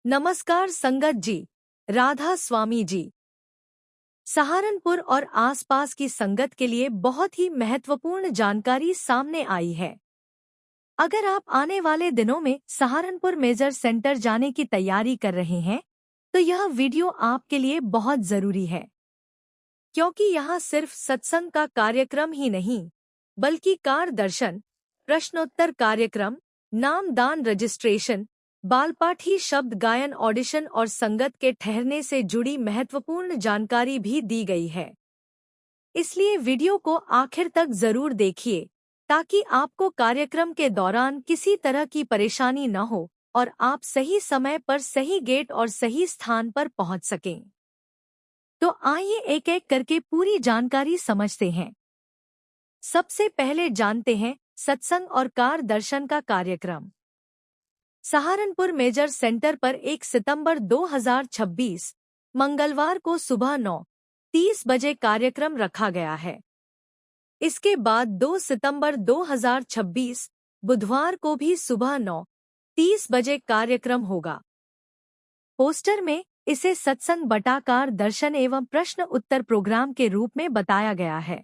नमस्कार संगत जी, राधा स्वामी जी। सहारनपुर और आसपास की संगत के लिए बहुत ही महत्वपूर्ण जानकारी सामने आई है। अगर आप आने वाले दिनों में सहारनपुर मेजर सेंटर जाने की तैयारी कर रहे हैं, तो यह वीडियो आपके लिए बहुत जरूरी है, क्योंकि यहाँ सिर्फ सत्संग का कार्यक्रम ही नहीं, बल्कि कार दर्शन, प्रश्नोत्तर कार्यक्रम, नामदान रजिस्ट्रेशन, बालपाठी शब्द गायन ऑडिशन और संगत के ठहरने से जुड़ी महत्वपूर्ण जानकारी भी दी गई है। इसलिए वीडियो को आखिर तक जरूर देखिए, ताकि आपको कार्यक्रम के दौरान किसी तरह की परेशानी न हो और आप सही समय पर सही गेट और सही स्थान पर पहुंच सकें। तो आइए एक एक करके पूरी जानकारी समझते हैं। सबसे पहले जानते हैं सत्संग और कार दर्शन का कार्यक्रम। सहारनपुर मेजर सेंटर पर 1 सितंबर 2026 मंगलवार को सुबह 9:30 बजे कार्यक्रम रखा गया है। इसके बाद 2 सितंबर 2026 बुधवार को भी सुबह 9:30 बजे कार्यक्रम होगा। पोस्टर में इसे सत्संग बटाकार दर्शन एवं प्रश्न उत्तर प्रोग्राम के रूप में बताया गया है,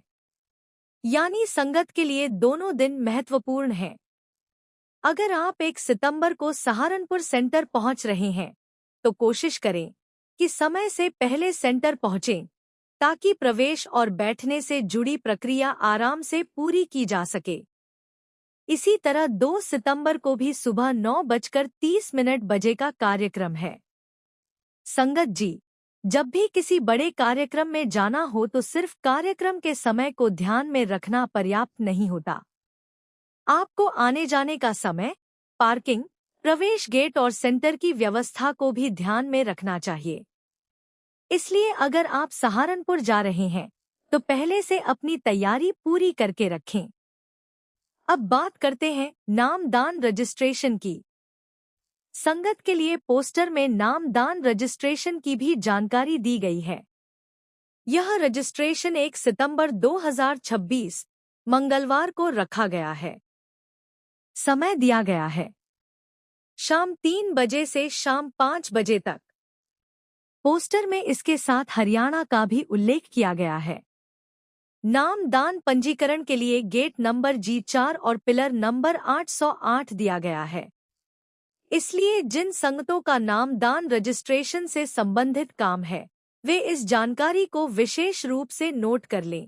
यानी संगत के लिए दोनों दिन महत्वपूर्ण हैं। अगर आप 1 सितंबर को सहारनपुर सेंटर पहुंच रहे हैं, तो कोशिश करें कि समय से पहले सेंटर पहुंचें, ताकि प्रवेश और बैठने से जुड़ी प्रक्रिया आराम से पूरी की जा सके। इसी तरह 2 सितंबर को भी सुबह 9:30 बजे का कार्यक्रम है। संगत जी, जब भी किसी बड़े कार्यक्रम में जाना हो तो सिर्फ कार्यक्रम के समय को ध्यान में रखना पर्याप्त नहीं होता। आपको आने जाने का समय, पार्किंग, प्रवेश गेट और सेंटर की व्यवस्था को भी ध्यान में रखना चाहिए। इसलिए अगर आप सहारनपुर जा रहे हैं, तो पहले से अपनी तैयारी पूरी करके रखें। अब बात करते हैं नामदान रजिस्ट्रेशन की। संगत के लिए पोस्टर में नामदान रजिस्ट्रेशन की भी जानकारी दी गई है। यह रजिस्ट्रेशन 1 सितंबर 2026 मंगलवार को रखा गया है। समय दिया गया है शाम 3 बजे से शाम 5 बजे तक। पोस्टर में इसके साथ हरियाणा का भी उल्लेख किया गया है। नामदान पंजीकरण के लिए गेट नंबर G4 और पिलर नंबर 808 दिया गया है। इसलिए जिन संगतों का नामदान रजिस्ट्रेशन से संबंधित काम है, वे इस जानकारी को विशेष रूप से नोट कर लें।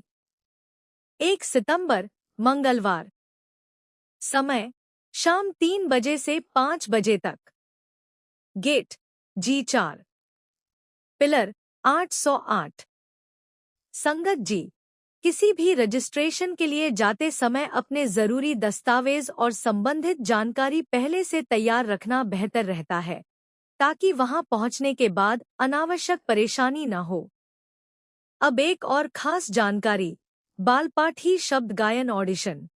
1 सितंबर मंगलवार, समय शाम 3 बजे से 5 बजे तक। Gate G4, pillar 808। संगत जी, किसी भी रजिस्ट्रेशन के लिए जाते समय अपने जरूरी दस्तावेज और संबंधित जानकारी पहले से तैयार रखना बेहतर रहता है, ताकि वहां पहुंचने के बाद अनावश्यक परेशानी न हो। अब एक और खास जानकारी, बालपाठी शब्द गायन ऑडिशन।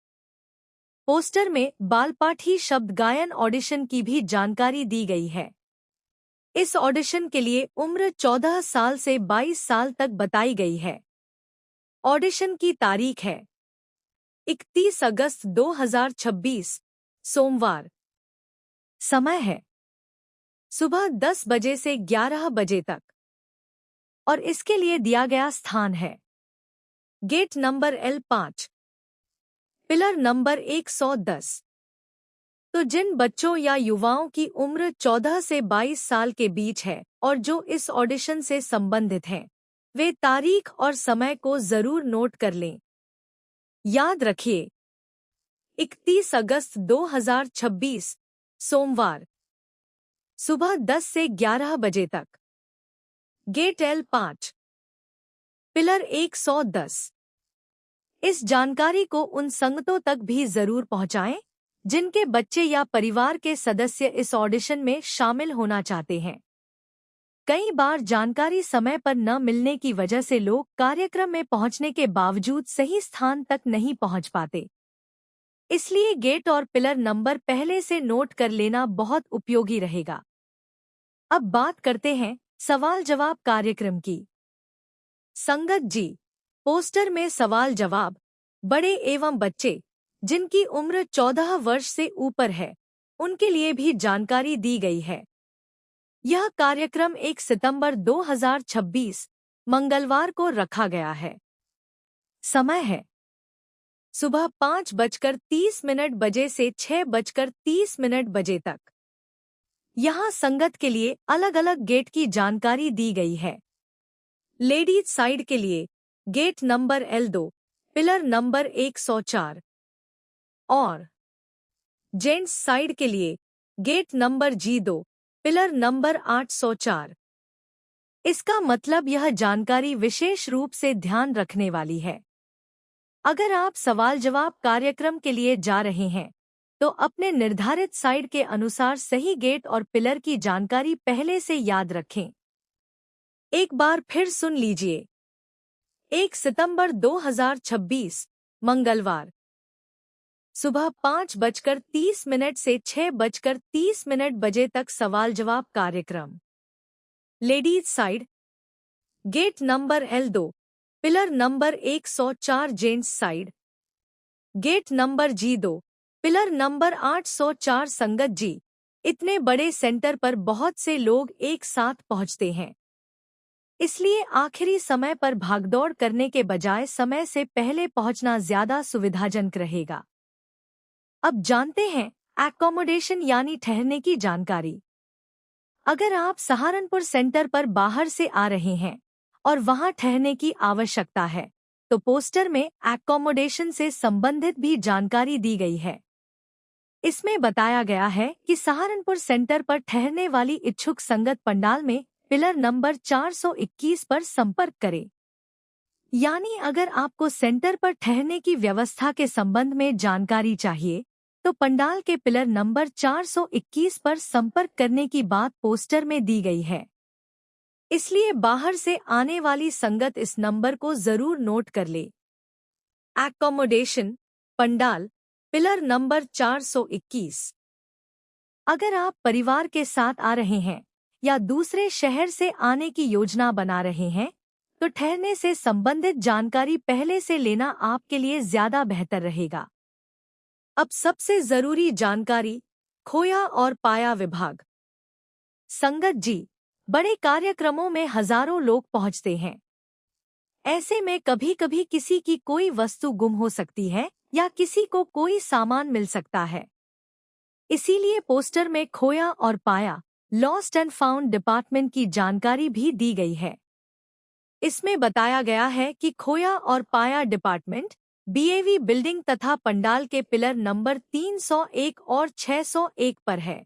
पोस्टर में बालपाठी शब्द गायन ऑडिशन की भी जानकारी दी गई है। इस ऑडिशन के लिए उम्र 14 साल से 22 साल तक बताई गई है। ऑडिशन की तारीख है 31 अगस्त 2026 सोमवार। समय है सुबह 10 बजे से 11 बजे तक और इसके लिए दिया गया स्थान है gate number L5, pillar number 110। तो जिन बच्चों या युवाओं की उम्र 14 से 22 साल के बीच है और जो इस ऑडिशन से संबंधित हैं, वे तारीख और समय को जरूर नोट कर लें। याद रखिए, 31 अगस्त 2026 सोमवार, सुबह 10 से 11 बजे तक। Gate L5, pillar 110। इस जानकारी को उन संगतों तक भी जरूर पहुंचाएं, जिनके बच्चे या परिवार के सदस्य इस ऑडिशन में शामिल होना चाहते हैं। कई बार जानकारी समय पर न मिलने की वजह से लोग कार्यक्रम में पहुंचने के बावजूद सही स्थान तक नहीं पहुंच पाते। इसलिए गेट और पिलर नंबर पहले से नोट कर लेना बहुत उपयोगी रहेगा। अब बात करते हैं सवाल जवाब कार्यक्रम की। संगत जी, पोस्टर में सवाल जवाब बड़े एवं बच्चे जिनकी उम्र 14 वर्ष से ऊपर है, उनके लिए भी जानकारी दी गई है। यह कार्यक्रम 1 सितंबर 2026 मंगलवार को रखा गया है। समय है सुबह 5:30 बजे से 6:30 बजे तक। यहाँ संगत के लिए अलग अलग गेट की जानकारी दी गई है। लेडीज साइड के लिए gate number L2, pillar number 104 और जेंट्स साइड के लिए gate number G2, pillar number 804। इसका मतलब यह जानकारी विशेष रूप से ध्यान रखने वाली है। अगर आप सवाल जवाब कार्यक्रम के लिए जा रहे हैं तो अपने निर्धारित साइड के अनुसार सही गेट और पिलर की जानकारी पहले से याद रखें। एक बार फिर सुन लीजिए। 1 सितंबर 2026 मंगलवार सुबह 5:30 से 6:30 बजे तक सवाल जवाब कार्यक्रम। Ladies side gate number L2, pillar number 104। Gents side gate number G2, pillar number 804। संगत जी, इतने बड़े सेंटर पर बहुत से लोग एक साथ पहुंचते हैं, इसलिए आखिरी समय पर भागदौड़ करने के बजाय समय से पहले पहुंचना ज्यादा सुविधाजनक रहेगा। अब जानते हैं एकोमोडेशन यानी ठहरने की जानकारी। अगर आप सहारनपुर सेंटर पर बाहर से आ रहे हैं और वहां ठहरने की आवश्यकता है तो पोस्टर में एकोमोडेशन से संबंधित भी जानकारी दी गई है। इसमें बताया गया है कि सहारनपुर सेंटर पर ठहरने वाली इच्छुक संगत पंडाल में पिलर नंबर 421 पर संपर्क करें। यानी अगर आपको सेंटर पर ठहरने की व्यवस्था के संबंध में जानकारी चाहिए तो पंडाल के पिलर नंबर 421 पर संपर्क करने की बात पोस्टर में दी गई है। इसलिए बाहर से आने वाली संगत इस नंबर को जरूर नोट कर ले। Accommodation pandal pillar number 421। अगर आप परिवार के साथ आ रहे हैं या दूसरे शहर से आने की योजना बना रहे हैं तो ठहरने से संबंधित जानकारी पहले से लेना आपके लिए ज्यादा बेहतर रहेगा। अब सबसे जरूरी जानकारी, खोया और पाया विभाग। संगत जी, बड़े कार्यक्रमों में हजारों लोग पहुंचते हैं। ऐसे में कभी कभी किसी की कोई वस्तु गुम हो सकती है या किसी को कोई सामान मिल सकता है। इसीलिए पोस्टर में खोया और पाया लॉस्ट एंड फाउंड डिपार्टमेंट की जानकारी भी दी गई है। इसमें बताया गया है कि खोया और पाया डिपार्टमेंट BAV बिल्डिंग तथा पंडाल के पिलर नंबर 301 और 601 पर है।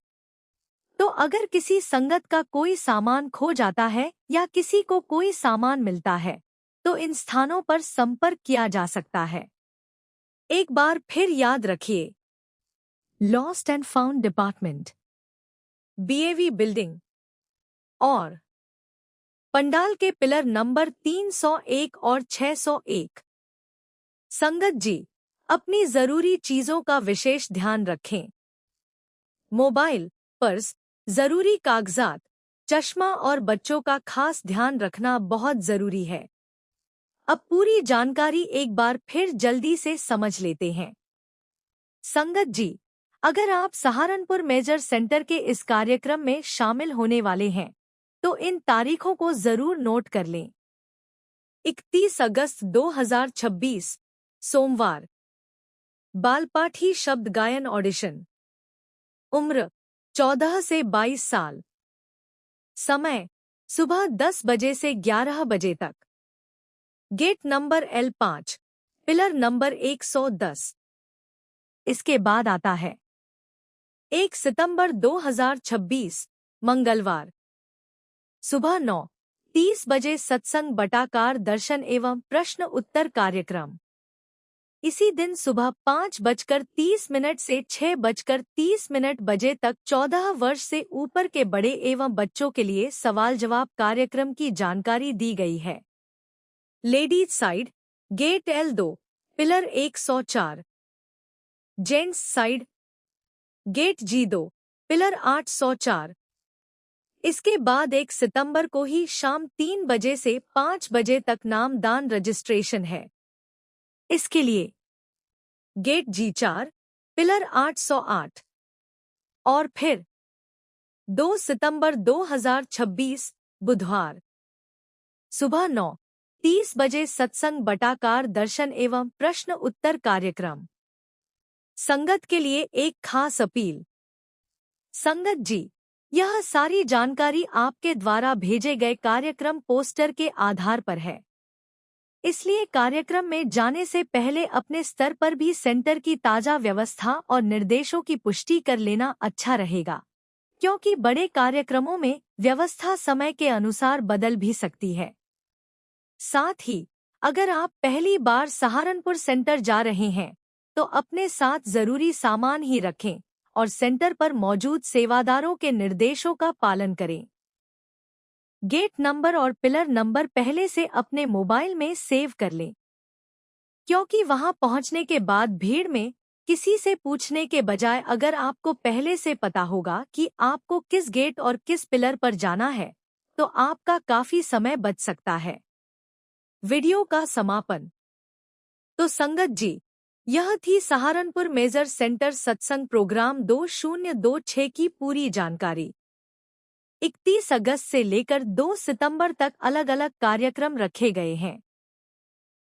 तो अगर किसी संगत का कोई सामान खो जाता है या किसी को कोई सामान मिलता है तो इन स्थानों पर संपर्क किया जा सकता है। एक बार फिर याद रखिए, lost and found department, BAV building और पंडाल के पिलर नंबर 301 और 601। संगत जी, अपनी जरूरी चीजों का विशेष ध्यान रखें। मोबाइल, पर्स, जरूरी कागजात, चश्मा और बच्चों का खास ध्यान रखना बहुत जरूरी है। अब पूरी जानकारी एक बार फिर जल्दी से समझ लेते हैं। संगत जी, अगर आप सहारनपुर मेजर सेंटर के इस कार्यक्रम में शामिल होने वाले हैं तो इन तारीखों को जरूर नोट कर लें। 31 अगस्त 2026 सोमवार, बालपाठी शब्द गायन ऑडिशन। उम्र 14 से 22 साल। समय सुबह 10 बजे से 11 बजे तक। Gate number L5, pillar number 110। इसके बाद आता है 1 सितंबर 2026 मंगलवार, सुबह 9:30 बजे सत्संग बटाकार दर्शन एवं प्रश्न उत्तर कार्यक्रम। इसी दिन सुबह 5:30 से 6:30 बजे तक 14 वर्ष से ऊपर के बड़े एवं बच्चों के लिए सवाल जवाब कार्यक्रम की जानकारी दी गई है। Ladies side gate L2, pillar 104। Gents side gate G2, pillar 804। इसके बाद 1 सितंबर को ही शाम 3 बजे से 5 बजे तक नामदान रजिस्ट्रेशन है। इसके लिए गेट G4, पिलर 808 और फिर 2 सितंबर 2026 बुधवार सुबह 9:30 बजे सत्संग बटाकार दर्शन एवं प्रश्न उत्तर कार्यक्रम। संगत के लिए एक खास अपील। संगत जी, यह सारी जानकारी आपके द्वारा भेजे गए कार्यक्रम पोस्टर के आधार पर है। इसलिए कार्यक्रम में जाने से पहले अपने स्तर पर भी सेंटर की ताजा व्यवस्था और निर्देशों की पुष्टि कर लेना अच्छा रहेगा, क्योंकि बड़े कार्यक्रमों में व्यवस्था समय के अनुसार बदल भी सकती है। साथ ही अगर आप पहली बार सहारनपुर सेंटर जा रहे हैं तो अपने साथ जरूरी सामान ही रखें और सेंटर पर मौजूद सेवादारों के निर्देशों का पालन करें। गेट नंबर और पिलर नंबर पहले से अपने मोबाइल में सेव कर लें, क्योंकि वहां पहुंचने के बाद भीड़ में किसी से पूछने के बजाय अगर आपको पहले से पता होगा कि आपको किस गेट और किस पिलर पर जाना है तो आपका काफी समय बच सकता है। वीडियो का समापन। तो संगत जी, यह थी सहारनपुर मेजर सेंटर सत्संग प्रोग्राम 2026 की पूरी जानकारी। 31 अगस्त से लेकर 2 सितंबर तक अलग अलग कार्यक्रम रखे गए हैं।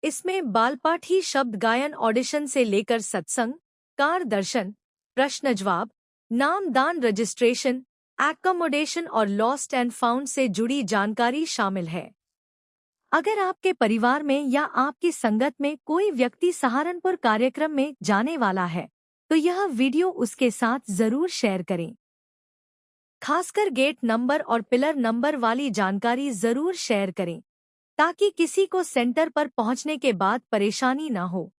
इसमें बालपाठी शब्द गायन ऑडिशन से लेकर सत्संग, कार दर्शन, प्रश्न जवाब, नामदान रजिस्ट्रेशन, एकोमोडेशन और लॉस्ट एंड फाउंड से जुड़ी जानकारी शामिल है। अगर आपके परिवार में या आपकी संगत में कोई व्यक्ति सहारनपुर कार्यक्रम में जाने वाला है तो यह वीडियो उसके साथ जरूर शेयर करें। खासकर गेट नंबर और पिलर नंबर वाली जानकारी जरूर शेयर करें ताकि किसी को सेंटर पर पहुंचने के बाद परेशानी न हो।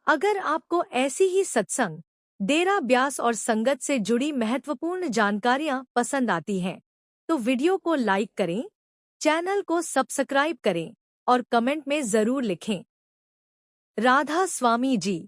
अगर आपको ऐसी ही सत्संग, डेरा ब्यास और संगत से जुड़ी महत्वपूर्ण जानकारियां पसंद आती हैं तो वीडियो को लाइक करें, चैनल को सब्सक्राइब करें और कमेंट में जरूर लिखें। राधा स्वामी जी।